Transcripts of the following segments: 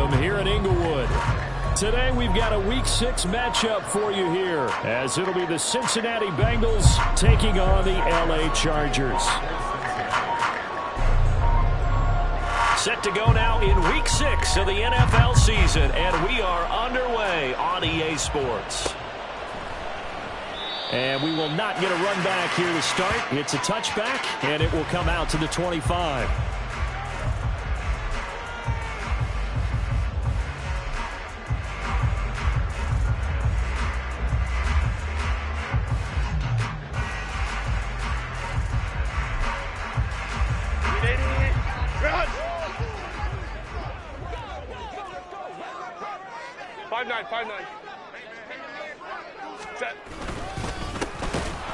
Stadium here in Inglewood. Today we've got a Week 6 matchup for you here, as it'll be the Cincinnati Bengals taking on the LA Chargers. Set to go now in Week 6 of the NFL season, and we are underway on EA Sports. And we will not get a run back here to start. It's a touchback, and it will come out to the 25.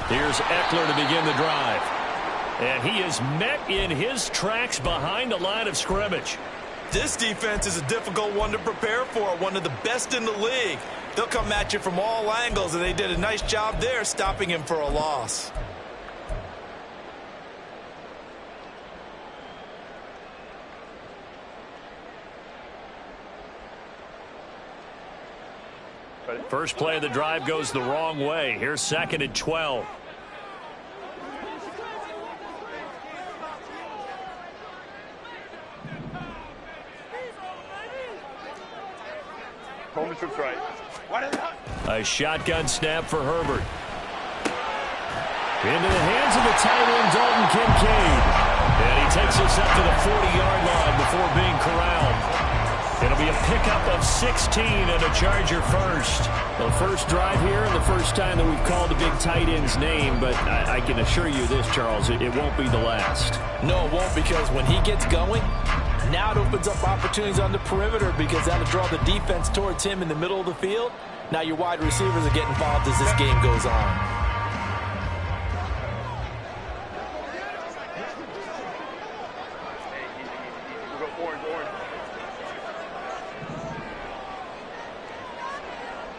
Here's Eckler to begin the drive. And he is met in his tracks behind the line of scrimmage. This defense is a difficult one to prepare for, one of the best in the league. They'll come at you from all angles, and they did a nice job there stopping him for a loss. First play of the drive goes the wrong way. Here's 2nd and 12. A shotgun snap for Herbert. Into the hands of the tight end, Dalton Kincaid. And he takes us up to the 40-yard line before being corralled. It'll be a pickup of 16 and a Charger first. The first drive here and the first time that we've called the big tight end's name, but I can assure you this, Charles, it won't be the last. No, it won't, because when he gets going, now it opens up opportunities on the perimeter because that'll draw the defense towards him in the middle of the field. Now your wide receivers are getting involved as this game goes on.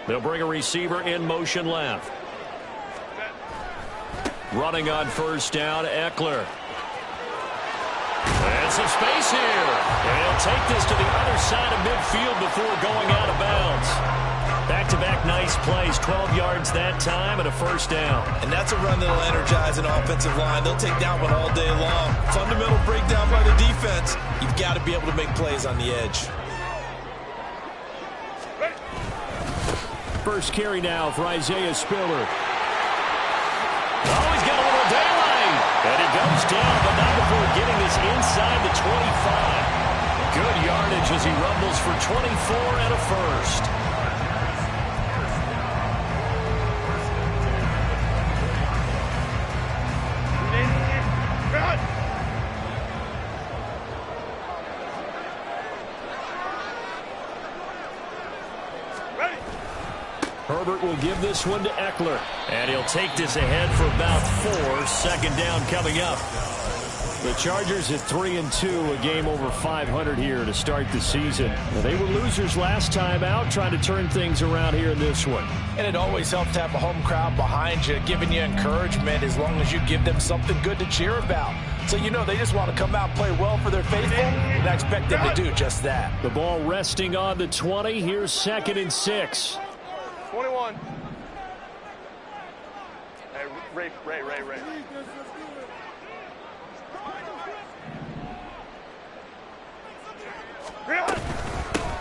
They'll bring a receiver in motion left. Running on first down, Eckler. And some space here. And he'll take this to the other side of midfield before going out of bounds. Back-to-back nice plays, 12 yards that time and a first down. And that's a run that'll energize an offensive line. They'll take that one all day long. Fundamental breakdown by the defense. You've got to be able to make plays on the edge. First carry now for Isaiah Spiller. Oh, he's got a little daylight. And it goes down, but not before getting this inside the 25. Good yardage as he rumbles for 24 and a first. Herbert will give this one to Eckler. And he'll take this ahead for about 4. Second down coming up. The Chargers at 3-2, a game over 500 here to start the season. Well, they were losers last time out, trying to turn things around here in this one. And it always helps to have a home crowd behind you, giving you encouragement as long as you give them something good to cheer about. So you know they just want to come out and play well for their faithful, and I expect them to do just that. The ball resting on the 20. Here's 2nd and 6. 21. Hey, Ray.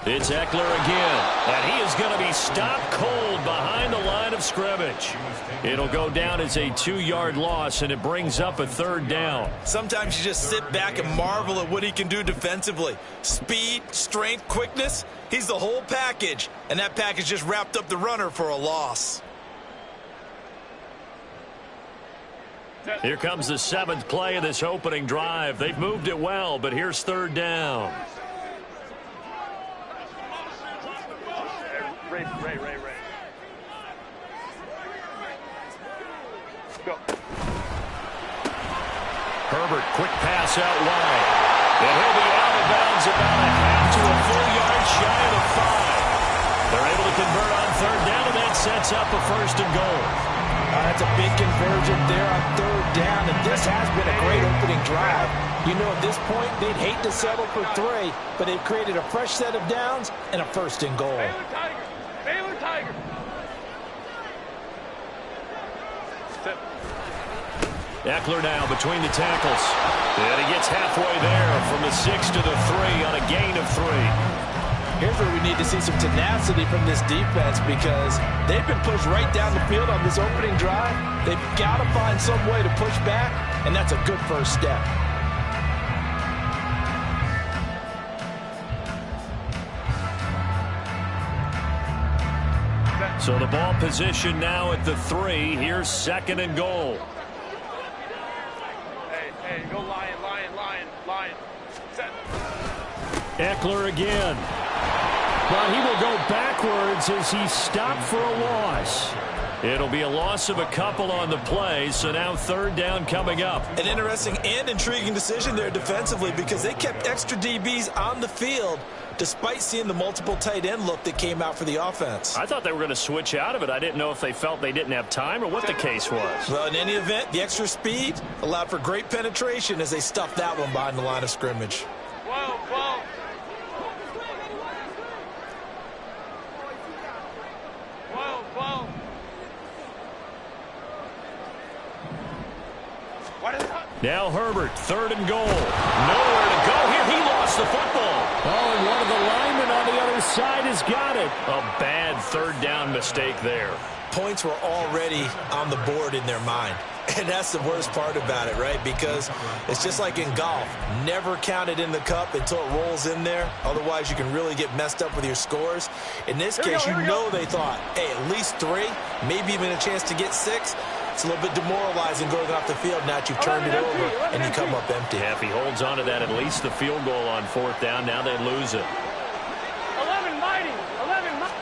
It's Eckler again, and he is going to be stopped cold behind the line of scrimmage. It'll go down as a 2-yard loss, and it brings up a 3rd down. Sometimes you just sit back and marvel at what he can do defensively. Speed, strength, quickness, he's the whole package, and that package just wrapped up the runner for a loss. Here comes the 7th play of this opening drive. They've moved it well, but here's 3rd down. Ray. Go. Herbert, quick pass out wide. And he'll be out of bounds about a half to a full yard shy of the 5. They're able to convert on 3rd down, and that sets up a 1st and goal. That's a big conversion there on 3rd down, and this has been a great opening drive. You know, at this point, they'd hate to settle for 3, but they've created a fresh set of downs and a first and goal. Baylor Tiger. Baylor Tiger. Ekeler now between the tackles. And he gets halfway there from the 6 to the 3 on a gain of 3. Here's where we need to see some tenacity from this defense because they've been pushed right down the field on this opening drive. They've got to find some way to push back, and that's a good first step. So the ball position now at the 3. Here's 2nd and goal. Hey, go Lion, Lion, Lion, Lion. Set. Ekeler again. But he will go backwards as he stopped for a loss. It'll be a loss of a couple on the play, so now 3rd down coming up. An interesting and intriguing decision there defensively because they kept extra DBs on the field despite seeing the multiple tight end look that came out for the offense. I thought they were going to switch out of it. I didn't know if they felt they didn't have time or what the case was. Well, in any event, the extra speed allowed for great penetration as they stuffed that one behind the line of scrimmage. 12, 12. 12. Now Herbert, 3rd and goal. Nowhere to go here. He lost the football. Oh, and one of the linemen on the other side has got it. A bad 3rd down mistake there. Points were already on the board in their mind. And that's the worst part about it, right? Because it's just like in golf. Never count it in the cup until it rolls in there. Otherwise, you can really get messed up with your scores. In this case, you know they thought, hey, at least 3, maybe even a chance to get 6. It's a little bit demoralizing going off the field. Now you've turned it over, and you come up empty. Yeah, if he holds on to that, at least the field goal on 4th down. Now they lose it. 11 mighty. 11 mighty.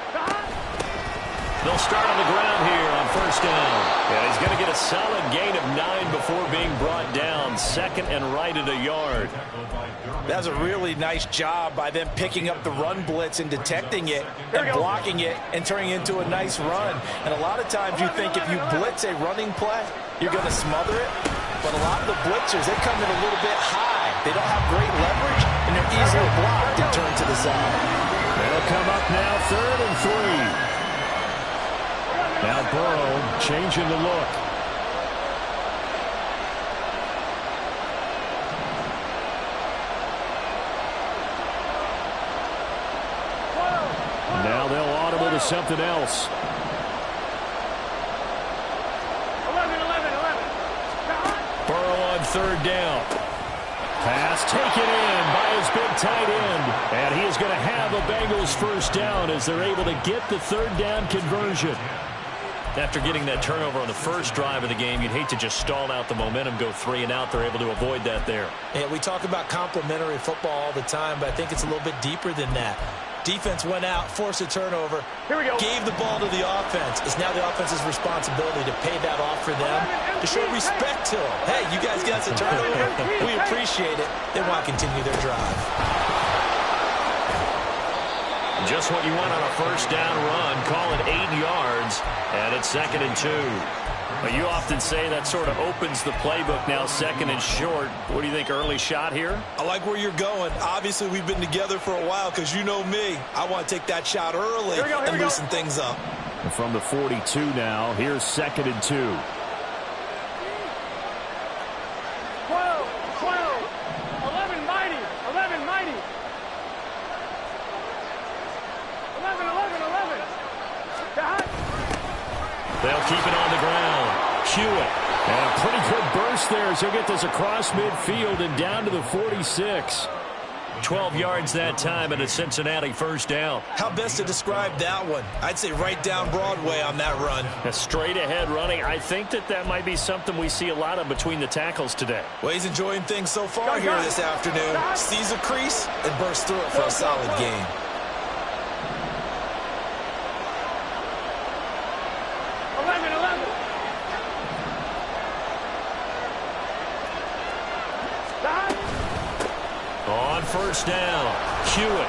They'll start on the ground here on 1st down. Yeah, he's going to get a solid gain of 9 before being brought down. 2nd and right at a yard. That was a really nice job by them picking up the run blitz and detecting it and blocking it and turning it into a nice run. And a lot of times you think if you blitz a running play, you're going to smother it. But a lot of the blitzers, they come in a little bit high. They don't have great leverage, and they're easily blocked and turned to the side. They'll come up now 3rd and 3. Now Burrow changing the look. Now they'll audible to something else. 11. Burrow on 3rd down. Pass taken in by his big tight end. And he is going to have a Bengals 1st down as they're able to get the 3rd down conversion. After getting that turnover on the first drive of the game, you'd hate to just stall out the momentum, go 3 and out. They're able to avoid that there. Yeah, we talk about complementary football all the time, but I think it's a little bit deeper than that. Defense went out, forced a turnover, gave the ball to the offense. It's now the offense's responsibility to pay that off for them, to show respect to them. Hey, you guys got us a turnover. We appreciate it. They want to continue their drive. Just what you want on a 1st down run. Call it 8 yards, and it's 2nd and 2. But you often say that sort of opens the playbook now, 2nd and short. What do you think, early shot here? I like where you're going. Obviously, we've been together for a while because you know me. I want to take that shot early and loosen things up. And from the 42 now, here's 2nd and 2. 12. 11 mighty. 11 mighty. 11. They'll keep it on the ground. Hewitt. And a pretty good burst there as he'll get this across midfield and down to the 46. 12 yards that time and a Cincinnati 1st down. How best to describe that one? I'd say right down Broadway on that run. A straight ahead running. I think that might be something we see a lot of between the tackles today. Well, he's enjoying things so far here this afternoon. Sees a crease and bursts through it for a solid gain. 11. On 1st down, Hewitt.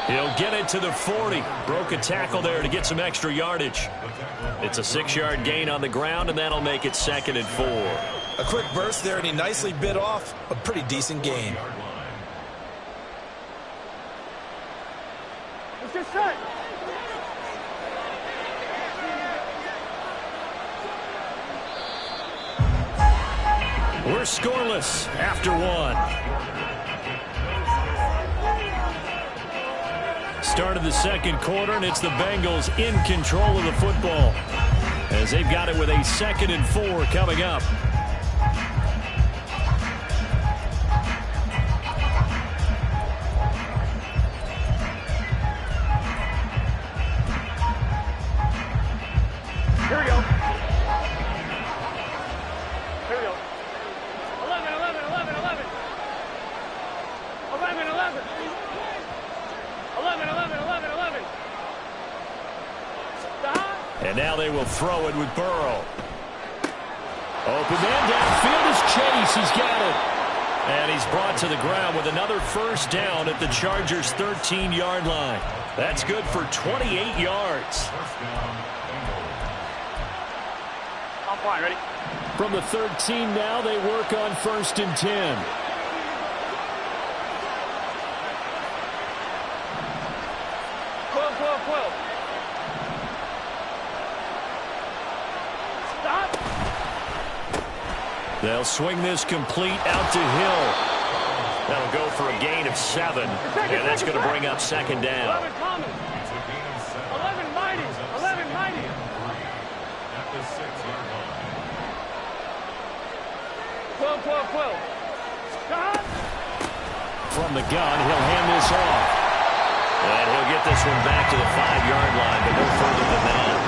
He'll get it to the 40. Broke a tackle there to get some extra yardage. It's a 6-yard gain on the ground, and that'll make it 2nd and 4. A quick burst there, and he nicely bit off a pretty decent gain. Let's get set. We're scoreless after 1. Start of the 2nd quarter, and it's the Bengals in control of the football as they've got it with a 2nd and 4 coming up. Here we go. Here we go. 11, 11, 11, 11. 11, 11. 11, 11, 11, 11. Stop. And now they will throw it with Burrow. Open man downfield is Chase. He's got it. And he's brought to the ground with another first down at the Chargers' 13-yard line. That's good for 28 yards. I'm fine. Ready? From the 13 now, they work on 1st and 10. 12. Stop. They'll swing this complete out to Hill. That'll go for a gain of 7. And that's going to bring up 2nd down. 11 common. 11 mighty. 11 mighty. 12. Stop. From the gun, he'll hand this off. And he'll get this one back to the 5-yard line, but no further than that.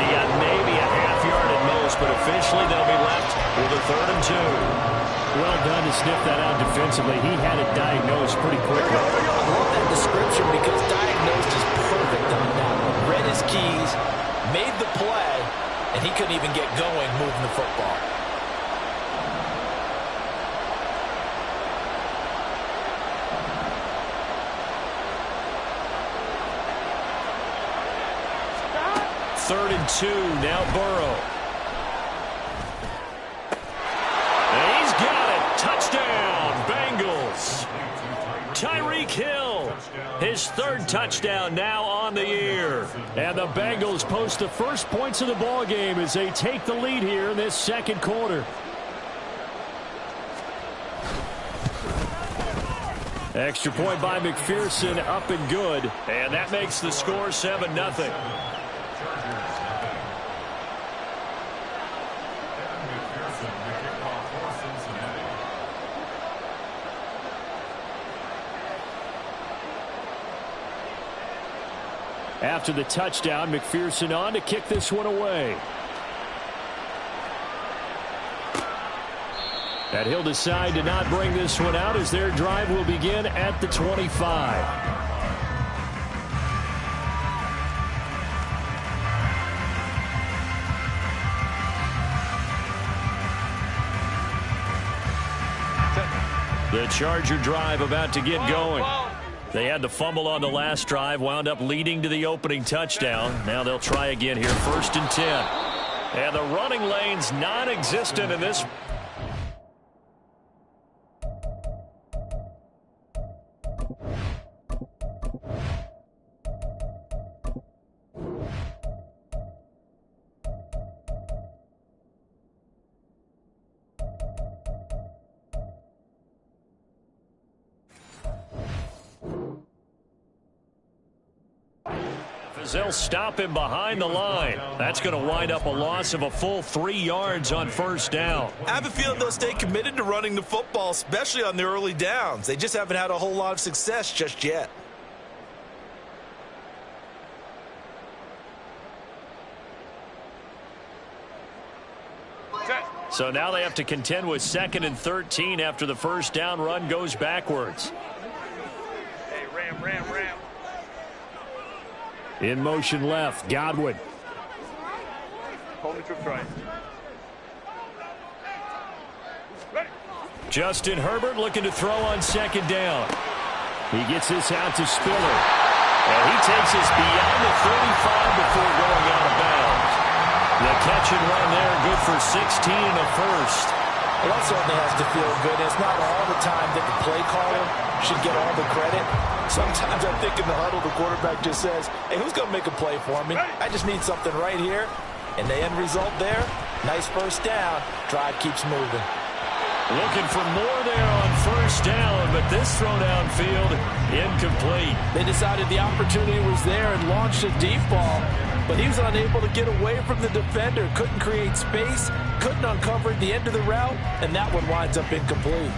He got maybe a half yard at most, but officially they'll be left with a 3rd and 2. Well done to sniff that out defensively. He had it diagnosed pretty quickly. I love that description because diagnosed is perfect on that one. Read his keys, made the play, and he couldn't even get going moving the football. Third and 2, now Burrow. And he's got it. Touchdown, Bengals. Tyreek Hill, his 3rd touchdown now on the year. And the Bengals post the first points of the ball game as they take the lead here in this 2nd quarter. Extra point by McPherson, up and good. And that makes the score 7-0. After the touchdown, McPherson on to kick this one away. And he'll decide to not bring this one out as their drive will begin at the 25. The Charger drive about to get going. They had the fumble on the last drive, wound up leading to the opening touchdown. Now they'll try again here, 1st and 10. And the running lane's non-existent in this. They'll stop him behind the line. That's going to wind up a loss of a full 3 yards on 1st down. I have a feeling they'll stay committed to running the football, especially on the early downs. They just haven't had a whole lot of success just yet. So now they have to contend with 2nd and 13 after the 1st down run goes backwards. Hey, ram. In motion left, Godwin. Hold the trips right. Ready. Justin Herbert looking to throw on 2nd down. He gets this out to Spiller. And he takes us beyond the 35 before going out of bounds. The catch and run there, good for 16 and a first. Well, that certainly has to feel good. It's not all the time that the play caller should get all the credit. Sometimes I think in the huddle, the quarterback just says, hey, who's going to make a play for me? I just need something right here. And the end result there, nice first down. Drive keeps moving. Looking for more there on first down, but this throw downfield, incomplete. They decided the opportunity was there and launched a deep ball, but he was unable to get away from the defender, couldn't create space, couldn't uncover the end of the route, and that one winds up incomplete.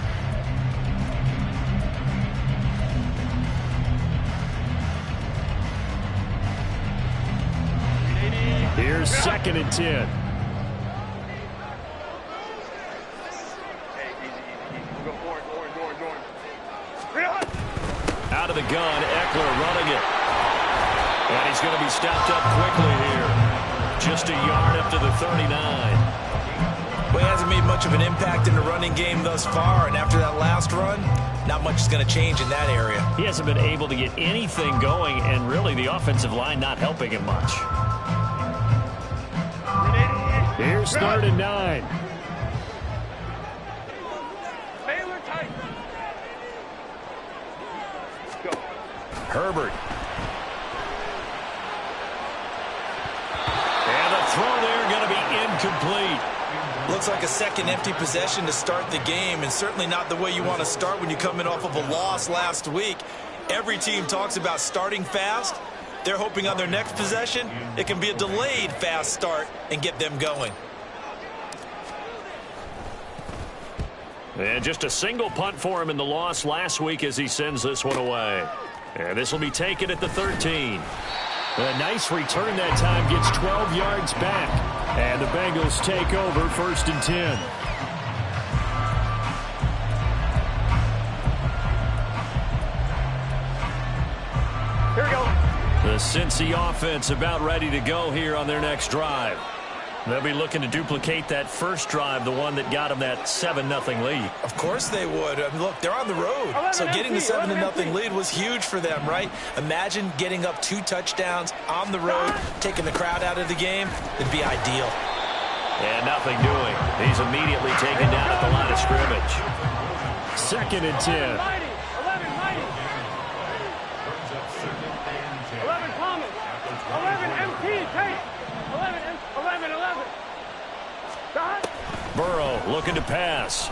Here's 2nd and 10. Out of the gun, Eckler running it. And he's going to be stopped up quickly here. Just a yard up to the 39. Well, he hasn't made much of an impact in the running game thus far, and after that last run, not much is going to change in that area. He hasn't been able to get anything going, and really the offensive line not helping him much. Here's 3rd and 9. Baylor tight. Go. Herbert. And the throw there going to be incomplete. Looks like a second empty possession to start the game, and certainly not the way you want to start when you're coming off of a loss last week. Every team talks about starting fast. They're hoping on their next possession, it can be a delayed fast start and get them going. And just a single punt for him in the loss last week as he sends this one away. And this will be taken at the 13. A nice return that time, gets 12 yards back. And the Bengals take over 1st and 10. Here we go. The Cincy offense about ready to go here on their next drive. They'll be looking to duplicate that first drive, the one that got them that 7-0 lead. Of course they would. I mean, look, they're on the road. So getting the 7-0 lead was huge for them, right? Imagine getting up 2 touchdowns on the road, taking the crowd out of the game. It'd be ideal. And nothing doing. He's immediately taken down at the line of scrimmage. 2nd and 10. 11 Mighty. 11 Thomas. 11 MT. Tate. 11. Shot. Burrow looking to pass.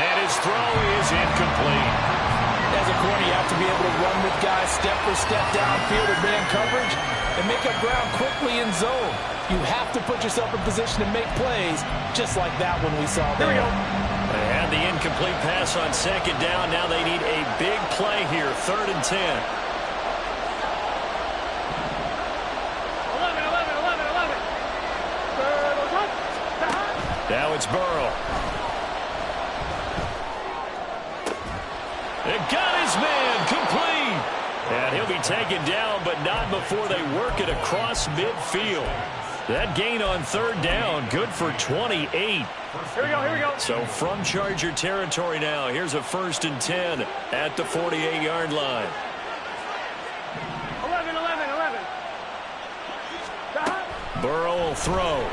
And his throw is incomplete. As a corner, you have to be able to run with guys step for step downfield or man coverage and make up ground quickly in zone. You have to put yourself in position to make plays, just like that one we saw there. Here we go. They had the incomplete pass on 2nd down. Now they need a big play here, 3rd and 10. 11. Now it's Burrow. It got his man complete. And he'll be taken down, but not before they work it across midfield. That gain on 3rd down, good for 28. Here we go. So from Charger territory now, here's a 1st and 10 at the 48-yard line. 11. Burrow will throw.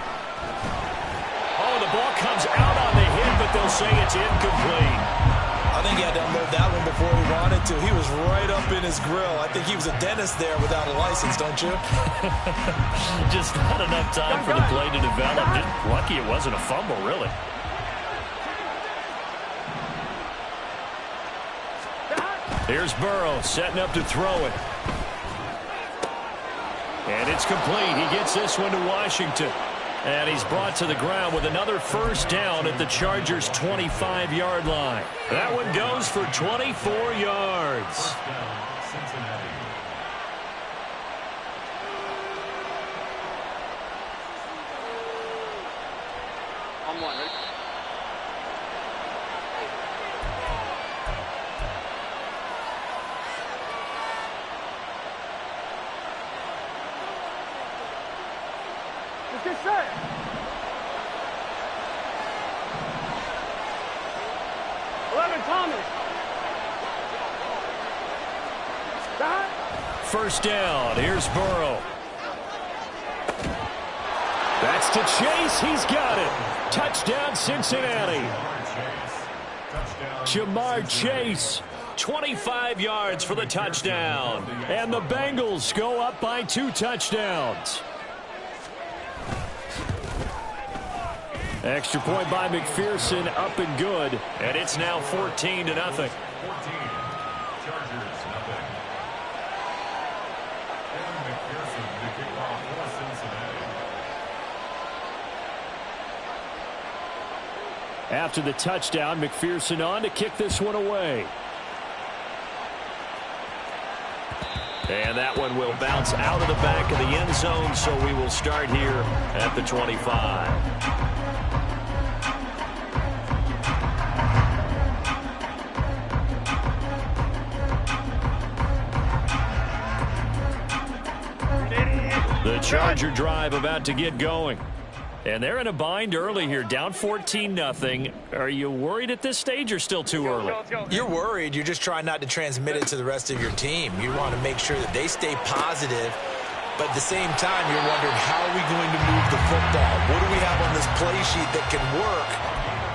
Oh, the ball comes out on the hit, but they'll say it's incomplete. I think he had to unload that one before he wanted to. He was right up in his grill. I think he was a dentist there without a license, don't you? Just not enough time for the play to develop. Just lucky it wasn't a fumble, really. Here's Burrow setting up to throw it. And it's complete. He gets this one to Washington. And he's brought to the ground with another 1st down at the Chargers' 25-yard line. That one goes for 24 yards. On 1, ready? Get set. 11 Thomas. first down. Here's Burrow. That's to Chase. He's got it. Touchdown, Cincinnati. Ja'Marr Chase, 25 yards for the touchdown. And the Bengals go up by 2 touchdowns. Extra point by McPherson, up and good. And it's now 14-0. After the touchdown, McPherson on to kick this one away. And that one will bounce out of the back of the end zone, so we will start here at the 25. The Charger drive about to get going. And they're in a bind early here, down 14-0. Are you worried at this stage or still too early? You're worried. You're just trying not to transmit it to the rest of your team. You want to make sure that they stay positive, but at the same time, you're wondering, how are we going to move the football? What do we have on this play sheet that can work?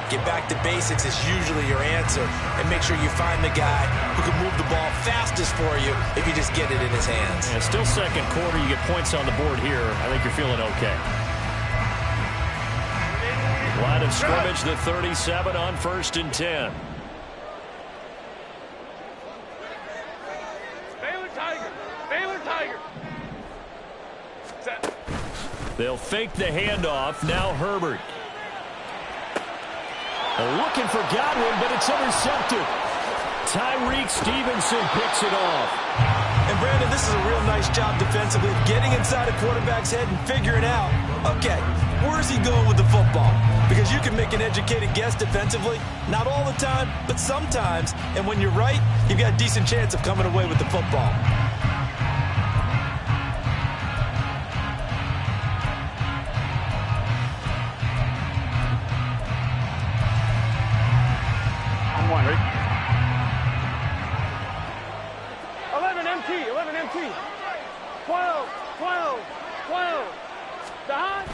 Get back to basics is usually your answer, and make sure you find the guy who can move the ball fastest for you if you just get it in his hands. And still second quarter, you get points on the board here. I think you're feeling okay. Line of scrimmage, the 37 on 1st and 10. Baylor Tiger. Baylor Tiger. Set. They'll fake the handoff. Now Herbert. Looking for Godwin, but it's intercepted. Tyreek Stevenson picks it off. And Brandon, this is a real nice job defensively, getting inside a quarterback's head and figuring out, okay, where's he going with the football? Because you can make an educated guess defensively, not all the time, but sometimes. And when you're right, you've got a decent chance of coming away with the football. I'm one, Rick. 11 MT, 11 MT. 12, 12, 12. Don.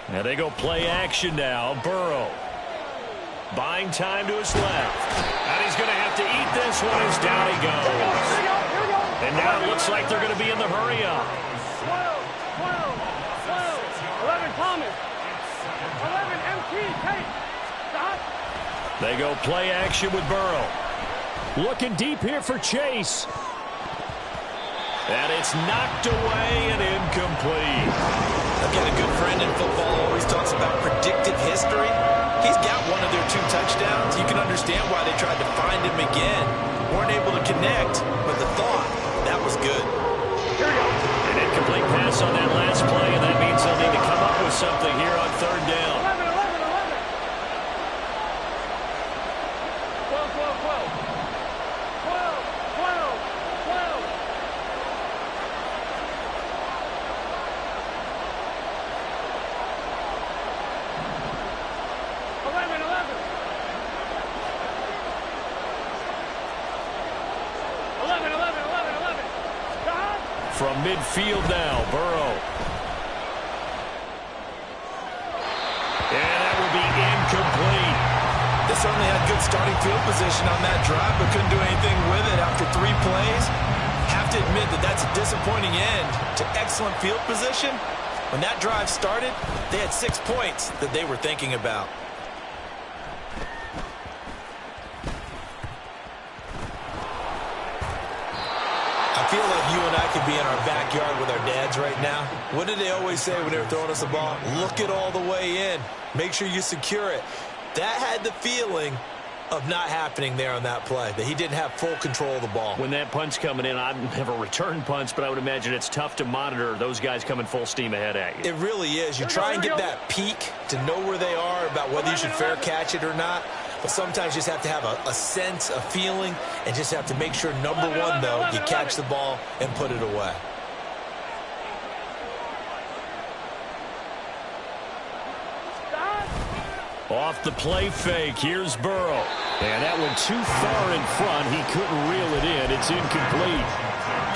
And they go play action now. Burrow. Buying time to his left. And he's going to have to eat this one as down he goes. And now it looks like they're going to be in the hurry up. 12, 12, 12. 11 Thomas. 11 MT, Tate. Stop. They go play action with Burrow. Looking deep here for Chase. And it's knocked away and incomplete. I've got a good friend in football who always talks about predictive history. He's got one of their 2 touchdowns. You can understand why they tried to find him again. Weren't able to connect, but the thought, that was good. Here we go. An incomplete pass on that last play, and that means they'll need to come up with something here on 3rd down. 11, 11, 11. 12, 12, 12. 12, 12, 12. 11, 11. 11, 11, 11, 11. Don. From midfield now, Burrow. And that will be incomplete. They certainly had good starting field position on that drive, but couldn't do anything with it after 3 plays. Have to admit that that's a disappointing end to excellent field position. When that drive started, they had 6 points that they were thinking about. I feel like you and I could be in our backyard with our dads right now. What did they always say when they were throwing us the ball? Look it all the way in. Make sure you secure it. That had the feeling of not happening there on that play, that he didn't have full control of the ball. When that punch coming in, I'd never return punch, but I would imagine it's tough to monitor those guys coming full steam ahead at you. It really is. You try and get that peak to know where they are, about whether you should fair catch it or not. But sometimes you just have to have a sense, a feeling, and just have to make sure, number one, though, you catch the ball and put it away. Off the play fake, here's Burrow. And that went too far in front. He couldn't reel it in. It's incomplete.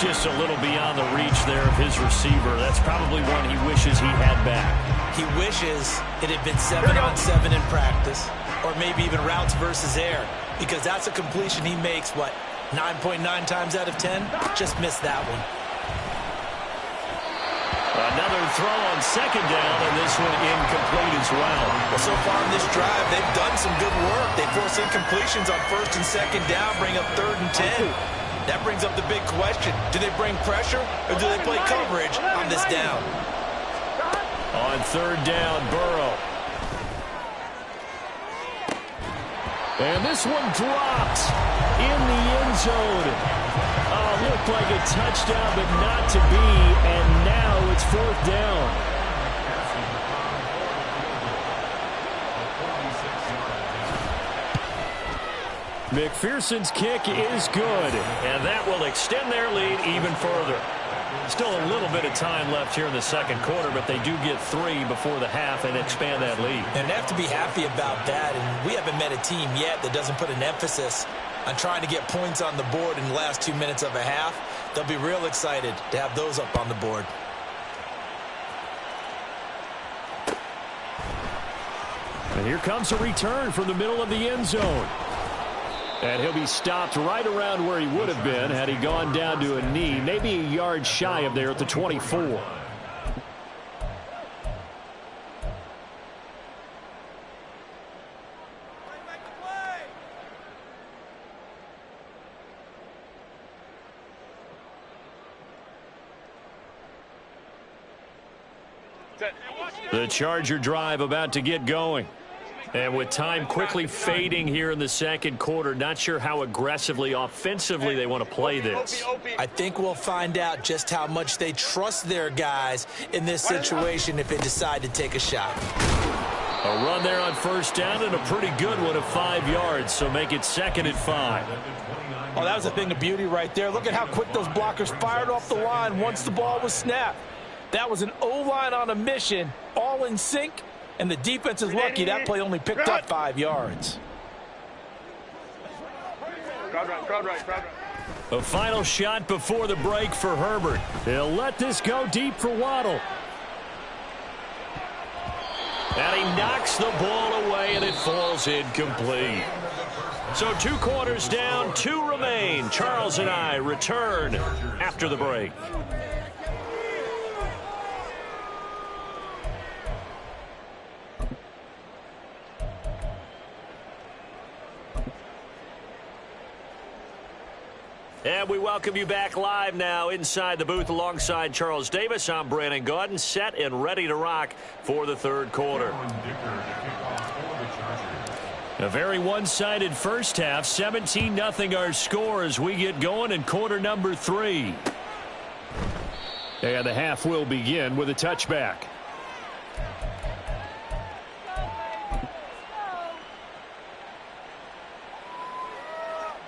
Just a little beyond the reach there of his receiver. That's probably one he wishes he had back. He wishes it had been 7-on-7 in practice, or maybe even routes versus air, because that's a completion he makes, what, 9.9 times out of 10? Just missed that one. Another throw on second down, and this one incomplete as well. Well, so far in this drive, they've done some good work. They force incompletions on first and second down, bring up 3rd and 10. That brings up the big question. Do they bring pressure, or do they play coverage on this down? On 3rd down, Burrow. And this one dropped in the end zone. Oh, looked like a touchdown, but not to be. And now it's 4th down. McPherson's kick is good. And that will extend their lead even further. Still a little bit of time left here in the second quarter, but they do get 3 before the half and expand that lead. And they have to be happy about that. And we haven't met a team yet that doesn't put an emphasis on trying to get points on the board in the last 2 minutes of a half. They'll be real excited to have those up on the board. And here comes a return from the middle of the end zone. And he'll be stopped right around where he would have been had he gone down to a knee, maybe a yard shy of there at the 24. The Charger drive about to get going. And with time quickly fading here in the second quarter, not sure how aggressively, offensively they want to play this. I think we'll find out just how much they trust their guys in this situation if they decide to take a shot. A run there on 1st down and a pretty good one of 5 yards, so make it 2nd and 5. Oh, that was a thing of beauty right there. Look at how quick those blockers fired off the line once the ball was snapped. That was an O-line on a mission, all in sync. And the defense is lucky that play only picked up 5 yards. A final shot before the break for Herbert. He'll let this go deep for Waddle. And he knocks the ball away, and it falls incomplete. So 2 quarters down, 2 remain. Charles and I return after the break. And we welcome you back live now inside the booth alongside Charles Davis. I'm Brandon Gaudin, set and ready to rock for the 3rd quarter. A very one-sided first half, 17-0 our score as we get going in quarter number 3. And the half will begin with a touchback.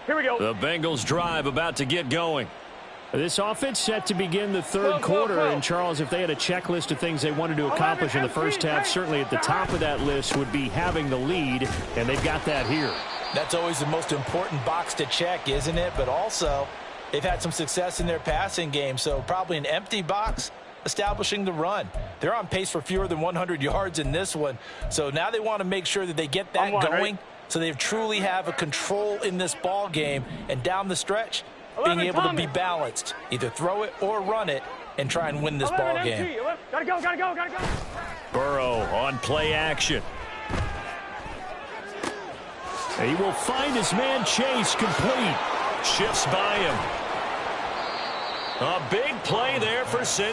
Here we go. The Bengals drive about to get going. This offense set to begin the 3rd quarter. And, Charles, if they had a checklist of things they wanted to accomplish in the first half, certainly at the top of that list would be having the lead, and they've got that here. That's always the most important box to check, isn't it? But also, they've had some success in their passing game, so probably an empty box establishing the run. They're on pace for fewer than 100 yards in this one, so now they want to make sure that they get that going. So they truly have a control in this ball game, and down the stretch, being able to be balanced, either throw it or run it, and try and win this ball game. Gotta go. Burrow on play action. He will find his man Chase complete. Shifts by him. A big play there for Cincinnati.